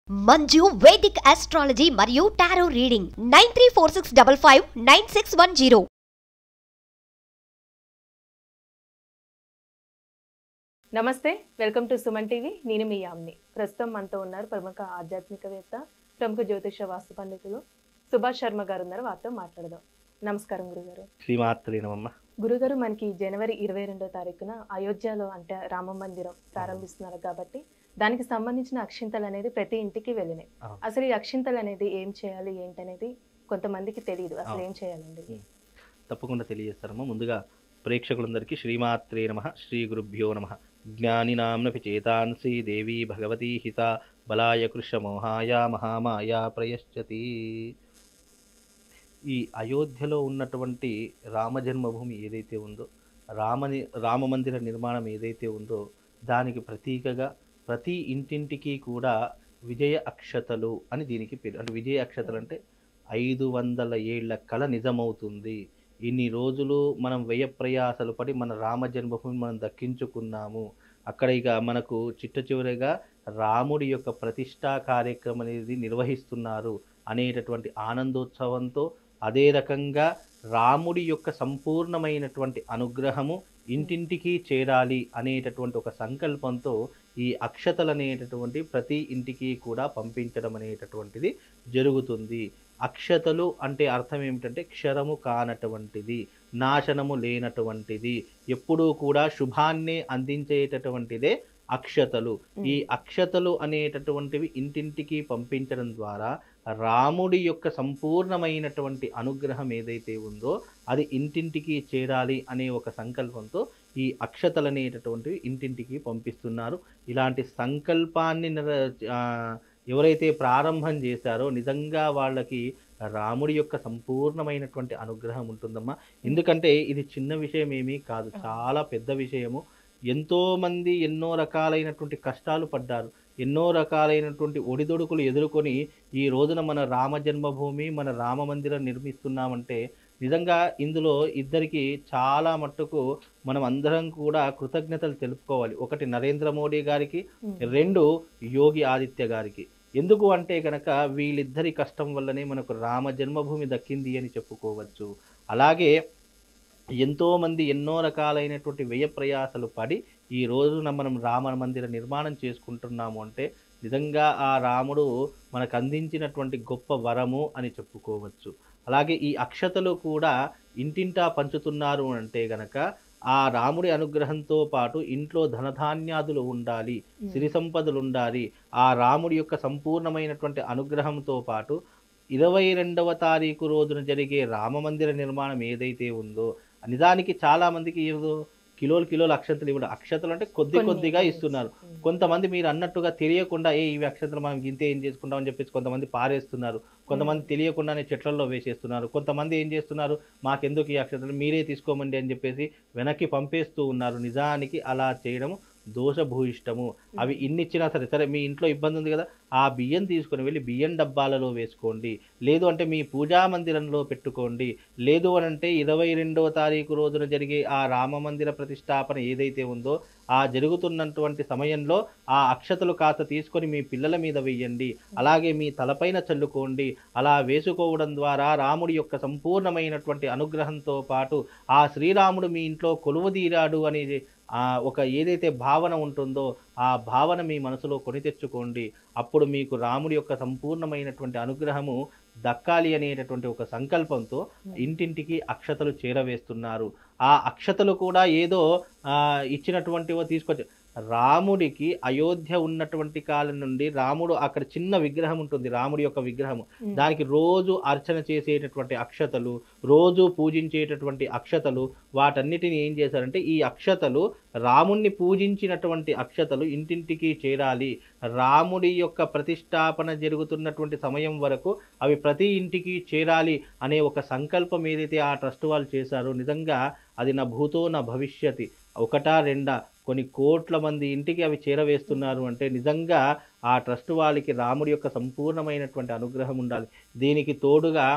Manju Vedic astrology మరియు tarot reading 9346559610. నమస్తే, welcome to Suman TV. నేను మీ యామ్ని. ప్రస్తుతం మనతో ఉన్నారు ప్రముఖ ఆధ్యాత్మికవేత్త, ప్రముఖ జ్యోతిష వాస్తు పండితులు సుభాష్ శర్మ గారు ఉన్నారు. వారితో మాట్లాడదాం. నమస్కారం గురుగారు. శ్రీమాత్రే నమః. గురుగారు, మనకి జనవరి 22వ తారీఖున అయోధ్యలో అంటే రామ మందిరం ప్రారంభిస్తున్నారు కాబట్టి దానికి సంబంధించిన అక్షింతలు అనేది ప్రతి ఇంటికి వెళ్ళినాయి. అసలు ఈ అక్షింతలు అనేది ఏం చేయాలి ఏంటనేది కొంతమందికి తెలియదు. అసలు ఏం చేయాలండి? తప్పకుండా తెలియజేస్తారమ్మా. ముందుగా ప్రేక్షకులందరికీ శ్రీమాత్రే నమః, శ్రీ గురుభ్యో నమః. జ్ఞానినాంనపి చేతాంసి దేవీ భగవతీ హిత బలాయ కృష్ణమోహాయ మహామాయ ప్రయశ్చతి. ఈ అయోధ్యలో ఉన్నటువంటి రామ జన్మభూమి ఏదైతే ఉందో, రామ మందిర నిర్మాణం ఏదైతే ఉందో, దానికి ప్రతీకగా ప్రతి ఇంటింటికి కూడా విజయ అక్షతలు అని దీనికి పేరు. అంటే విజయ అక్షతలు అంటే 500 ఏళ్ల కళ నిజమవుతుంది. ఇన్ని రోజులు మనం వ్యయ ప్రయాసలు పడి మన రామ జన్మభూమి మనం దక్కించుకున్నాము. అక్కడ ఇక మనకు చిట్ట చివరిగా రాముడి యొక్క ప్రతిష్టా కార్యక్రమం అనేది నిర్వహిస్తున్నారు అనేటటువంటి ఆనందోత్సవంతో, అదే రకంగా రాముడి యొక్క సంపూర్ణమైనటువంటి అనుగ్రహము ఇంటింటికి చేరాలి అనేటటువంటి ఒక సంకల్పంతో ఈ అక్షతలు అనేటటువంటి ప్రతి ఇంటికి కూడా పంపించడం అనేటటువంటిది జరుగుతుంది. అక్షతలు అంటే అర్థం ఏమిటంటే క్షరము కానటువంటిది, నాశనము లేనటువంటిది, ఎప్పుడూ కూడా శుభాన్నే అందించేటటువంటిదే అక్షతలు. ఈ అక్షతలు అనేటటువంటివి ఇంటింటికి పంపించడం ద్వారా రాముడి యొక్క సంపూర్ణమైనటువంటి అనుగ్రహం ఏదైతే ఉందో అది ఇంటింటికి చేరాలి అనే ఒక సంకల్పంతో ఈ అక్షతలు అనేటటువంటివి ఇంటింటికి పంపిస్తున్నారు. ఇలాంటి సంకల్పాన్ని ఎవరైతే ప్రారంభం చేశారో నిజంగా వాళ్ళకి రాముడి యొక్క సంపూర్ణమైనటువంటి అనుగ్రహం ఉంటుందమ్మా. ఎందుకంటే ఇది చిన్న విషయం ఏమీ కాదు, చాలా పెద్ద విషయము. ఎంతోమంది ఎన్నో రకాలైనటువంటి కష్టాలు పడ్డారు, ఎన్నో రకాలైనటువంటి ఒడిదొడుకులు ఎదుర్కొని ఈ రోజున మన రామ జన్మభూమి, మన రామ మందిరం నిర్మిస్తున్నామంటే నిజంగా ఇందులో ఇద్దరికి చాలా మట్టుకు మనం అందరం కూడా కృతజ్ఞతలు తెలుపుకోవాలి. ఒకటి నరేంద్ర మోడీ గారికి, రెండు యోగి ఆదిత్య గారికి. ఎందుకు అంటే కనుక వీళ్ళిద్దరి కష్టం వల్లనే మనకు రామ జన్మభూమి దక్కింది అని చెప్పుకోవచ్చు. అలాగే ఎంతోమంది ఎన్నో రకాలైనటువంటి వ్యయ ప్రయాసలు పడి ఈ రోజున మనం రామ మందిర నిర్మాణం చేసుకుంటున్నాము అంటే నిజంగా ఆ రాముడు మనకు అందించినటువంటి గొప్ప వరము అని చెప్పుకోవచ్చు. అలాగే ఈ అక్షతలు కూడా ఇంటింటా పంచుతున్నారు అంటే గనక ఆ రాముడి అనుగ్రహంతో పాటు ఇంట్లో ధనధాన్యాదులు ఉండాలి, సిరి సంపదలు ఉండాలి. ఆ రాముడి యొక్క సంపూర్ణమైనటువంటి అనుగ్రహంతో పాటు 22వ తారీఖు రోజున జరిగే రామ మందిర నిర్మాణం ఏదైతే ఉందో, నిజానికి చాలా మందికి ఏదో కిలోలు అక్షతలు ఇవ్వడం, అక్షతలు అంటే కొద్దిగా ఇస్తున్నారు. కొంతమంది మీరు అన్నట్టుగా తెలియకుండా ఇవి అక్షతలు మనం ఇంతే ఏం చేసుకుంటామని చెప్పేసి కొంతమంది పారేస్తున్నారు, కొంతమంది తెలియకుండానే చెట్లలో వేసేస్తున్నారు, కొంతమంది ఏం చేస్తున్నారు మాకెందుకు ఈ అక్షతలు మీరే తీసుకోమండి అని చెప్పేసి వెనక్కి పంపేస్తూ ఉన్నారు. నిజానికి అలా చేయడం దోషభూయిష్టము. అవి ఇన్నిచ్చినా సరే మీ ఇంట్లో ఇబ్బంది ఉంది కదా, ఆ బియ్యం తీసుకొని వెళ్ళి బియ్యం డబ్బాలలో వేసుకోండి, లేదు అంటే మీ పూజా మందిరంలో పెట్టుకోండి, లేదు అనంటే 22వ తారీఖు రోజున జరిగే ఆ రామ మందిర ప్రతిష్టాపన ఏదైతే ఉందో ఆ జరుగుతున్నటువంటి సమయంలో ఆ అక్షతలు కాస్త తీసుకొని మీ పిల్లల మీద వేయండి, అలాగే మీ తలపైన చల్లుకోండి. అలా వేసుకోవడం ద్వారా రాముడి యొక్క సంపూర్ణమైనటువంటి అనుగ్రహంతో పాటు ఆ శ్రీరాముడు మీ ఇంట్లో కొలువుదీరాడు అనేది ఒక ఏదైతే భావన ఉంటుందో ఆ భావన మీ మనసులో కొని తెచ్చుకోండి. అప్పుడు మీకు రాముడి యొక్క సంపూర్ణమైనటువంటి అనుగ్రహము దక్కాలి అనేటటువంటి ఒక సంకల్పంతో ఇంటింటికి అక్షతలు చేరవేస్తున్నారు. ఆ అక్షతలు కూడా ఏదో ఇచ్చినటువంటివో తీసుకొచ్చి రాముడికి అయోధ్య ఉన్నటువంటి కాలం నుండి రాముడు అక్కడ చిన్న విగ్రహం ఉంటుంది, రాముడి యొక్క విగ్రహము, దానికి రోజు అర్చన చేసేటటువంటి అక్షతలు, రోజు పూజించేటటువంటి అక్షతలు, వాటన్నిటిని ఏం చేశారంటే ఈ అక్షతలు రాముణ్ణి పూజించినటువంటి అక్షతలు ఇంటింటికి చేరాలి. రాముడి యొక్క ప్రతిష్టాపన జరుగుతున్నటువంటి సమయం వరకు అవి ప్రతి ఇంటికి చేరాలి అనే ఒక సంకల్పం ఏదైతే ఆ ట్రస్ట్ వాళ్ళు చేశారో నిజంగా అది నా భూతో నా భవిష్యతి, ఒకటా రెండా కొన్ని కోట్ల మంది ఇంటికి అవి చేరవేస్తున్నారు అంటే నిజంగా ఆ ట్రస్ట్ వాళ్ళకి రాముడి యొక్క సంపూర్ణమైనటువంటి అనుగ్రహం ఉండాలి. దీనికి తోడుగా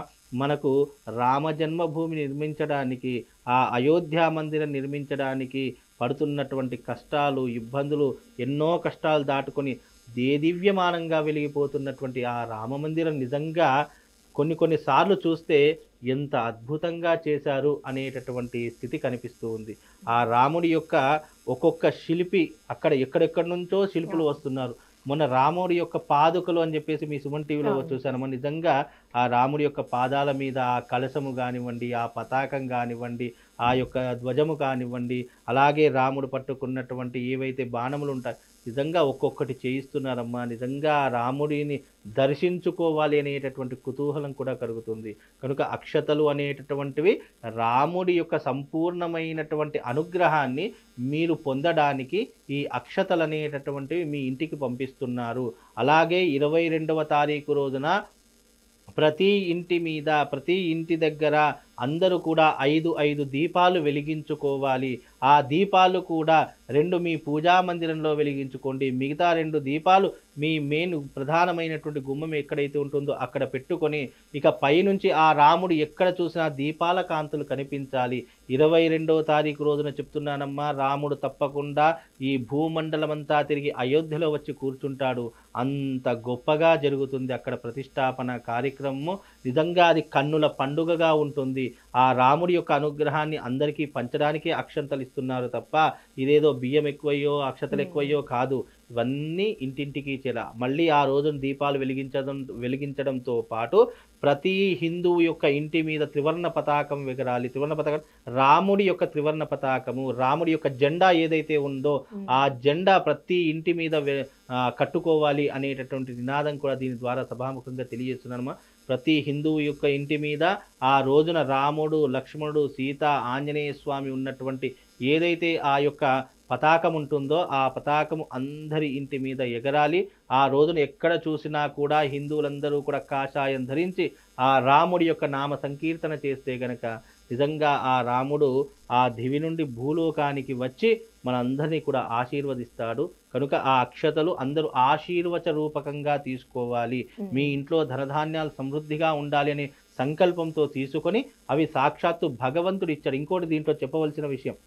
మనకు రామ జన్మభూమి నిర్మించడానికి, ఆ అయోధ్య మందిరం నిర్మించడానికి పడుతున్నటువంటి కష్టాలు, ఇబ్బందులు, ఎన్నో కష్టాలు దాటుకొని దేదీవ్యమానంగా వెలిగిపోతున్నటువంటి ఆ రామమందిరం నిజంగా కొన్ని సార్లు చూస్తే ఎంత అద్భుతంగా చేశారు అనేటటువంటి స్థితి కనిపిస్తూ ఉంది. ఆ రాముడి యొక్క ఒక్కొక్క శిల్పి అక్కడ ఎక్కడెక్కడి నుంచో శిల్పులు వస్తున్నారు. మొన్న రాముడి యొక్క పాదుకలు అని చెప్పేసి మీ సుమన్ టీవీలో చూశాను. నిజంగా ఆ రాముడి యొక్క పాదాల మీద ఆ కలశము కానివ్వండి, ఆ పతాకం కానివ్వండి, ఆ యొక్క ధ్వజము కానివ్వండి, అలాగే రాముడు పట్టుకున్నటువంటి ఏవైతే బాణములు ఉంటాయి, నిజంగా ఒక్కొక్కటి చేయిస్తున్నారమ్మా. నిజంగా ఆ రాముడిని దర్శించుకోవాలి అనేటటువంటి కుతూహలం కూడా కలుగుతుంది. కనుక అక్షతలు అనేటటువంటివి రాముడి యొక్క సంపూర్ణమైనటువంటి అనుగ్రహాన్ని మీరు పొందడానికి ఈ అక్షతలు అనేటటువంటివి మీ ఇంటికి పంపిస్తున్నారు. అలాగే 22వ తారీఖు రోజున ప్రతి ఇంటి మీద, ప్రతి ఇంటి దగ్గర అందరూ కూడా 5 దీపాలు వెలిగించుకోవాలి. ఆ దీపాలు కూడా 2 మీ పూజా మందిరంలో వెలిగించుకోండి. మిగతా 2 దీపాలు మీ మెయిన్ ప్రధానమైనటువంటి గుమ్మం ఎక్కడైతే ఉంటుందో అక్కడ పెట్టుకొని, ఇక పైనుంచి ఆ రాముడు ఎక్కడ చూసినా దీపాల కాంతులు కనిపించాలి. 22వ తారీఖు రోజున చెప్తున్నానమ్మా, రాముడు తప్పకుండా ఈ భూమండలమంతా తిరిగి అయోధ్యలో వచ్చి కూర్చుంటాడు. అంత గొప్పగా జరుగుతుంది అక్కడ ప్రతిష్టాపన కార్యక్రమము. నిజంగా అది కన్నుల పండుగగా ఉంటుంది. ఆ రాముడి యొక్క అనుగ్రహాన్ని అందరికీ పంచడానికే అక్షంతలు ఇస్తున్నారు తప్ప ఇదేదో బియ్యం ఎక్కువయ్యో అక్షతలు ఎక్కువయ్యో కాదు. ఇవన్నీ ఇంటింటికి మళ్ళీ ఆ రోజున దీపాలు వెలిగించడంతో పాటు ప్రతి హిందువు యొక్క ఇంటి మీద త్రివర్ణ పతాకం ఎగరాలి. త్రివర్ణ పతాకం రాముడి యొక్క త్రివర్ణ పతాకము, రాముడి యొక్క జెండా ఏదైతే ఉందో ఆ జెండా ప్రతి ఇంటి మీద కట్టుకోవాలి అనేటటువంటి నినాదం కూడా దీని ద్వారా సభాముఖంగా తెలియజేస్తున్నానమ్మా. ప్రతి హిందువు యొక్క ఇంటి మీద ఆ రోజున రాముడు, లక్ష్మణుడు, సీత, ఆంజనేయ స్వామి ఉన్నటువంటి ఏదైతే ఆ యొక్క పతాకం ఉంటుందో ఆ పతాకము అందరి ఇంటి మీద ఎగరాలి. ఆ రోజున ఎక్కడ చూసినా కూడా హిందువులందరూ కూడా కాషాయం ధరించి ఆ రాముడి యొక్క నామ సంకీర్తన చేస్తే గనక నిజంగా ఆ రాముడు ఆ దివి నుండి భూలోకానికి వచ్చి మనందరినీ కూడా ఆశీర్వదిస్తాడు. కనుక ఆ అక్షతలు అందరూ ఆశీర్వచ రూపకంగా తీసుకోవాలి. మీ ఇంట్లో ధనధాన్యాలు సమృద్ధిగా ఉండాలి అనే సంకల్పంతో తీసుకొని అవి సాక్షాత్తు భగవంతుడు ఇచ్చాడు. ఇంకోటి దీంట్లో చెప్పవలసిన విషయం,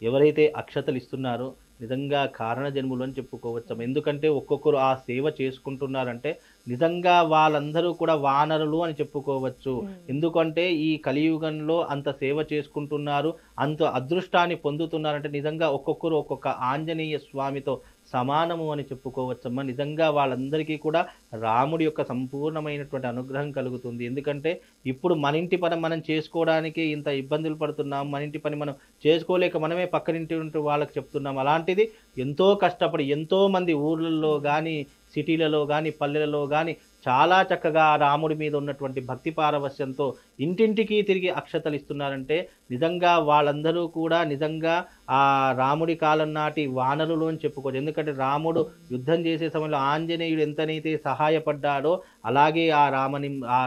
ఎవరైతే అక్షతలు ఇస్తున్నారో నిజంగా కారణ జన్ములు అని చెప్పుకోవచ్చు. ఎందుకంటే ఒక్కొక్కరు ఆ సేవ చేసుకుంటున్నారంటే నిజంగా వాళ్ళందరూ కూడా వానరులు అని చెప్పుకోవచ్చు. ఎందుకంటే ఈ కలియుగంలో అంత సేవ చేసుకుంటున్నారు, అంత అదృష్టాన్ని పొందుతున్నారంటే నిజంగా ఒక్కొక్కరు ఒక్కొక్క ఆంజనేయ స్వామితో సమానము అని చెప్పుకోవచ్చమ్మా. నిజంగా వాళ్ళందరికీ కూడా రాముడి యొక్క సంపూర్ణమైనటువంటి అనుగ్రహం కలుగుతుంది. ఎందుకంటే ఇప్పుడు మన ఇంటి పని మనం చేసుకోవడానికి ఇంత ఇబ్బందులు పడుతున్నాం, మన ఇంటి పని మనం చేసుకోలేక మనమే పక్కనింటి వాళ్ళకి చెప్తున్నాం. అలాంటిది ఎంతో కష్టపడి ఎంతోమంది ఊర్లలో కానీ, సిటీలలో కానీ, పల్లెలలో కానీ చాలా చక్కగా రాముడి మీద ఉన్నటువంటి భక్తి పారవశ్యంతో ఇంటింటికి తిరిగి అక్షతలు ఇస్తున్నారంటే నిజంగా వాళ్ళందరూ కూడా నిజంగా ఆ రాముడి కాలం నాటి వానరులు అని చెప్పుకోవచ్చు. ఎందుకంటే రాముడు యుద్ధం చేసే సమయంలో ఆంజనేయుడు ఎంతనైతే సహాయపడ్డాడో అలాగే ఆ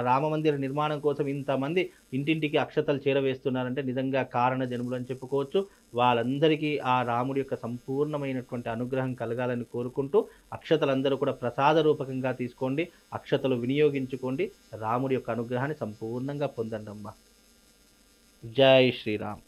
రామమందిర నిర్మాణం కోసం ఇంతమంది ఇంటింటికి అక్షతలు చేరవేస్తున్నారంటే నిజంగా కారణ జన్ములు అని చెప్పుకోవచ్చు. వాళ్ళందరికీ ఆ రాముడి యొక్క సంపూర్ణమైనటువంటి అనుగ్రహం కలగాలని కోరుకుంటూ అక్షతలందరూ కూడా ప్రసాద రూపకంగా తీసుకోండి, అక్షతలు వినియోగించుకోండి, రాముడి యొక్క అనుగ్రహాన్ని సంపూర్ణంగా పొందండి అమ్మా. జై శ్రీరామ్.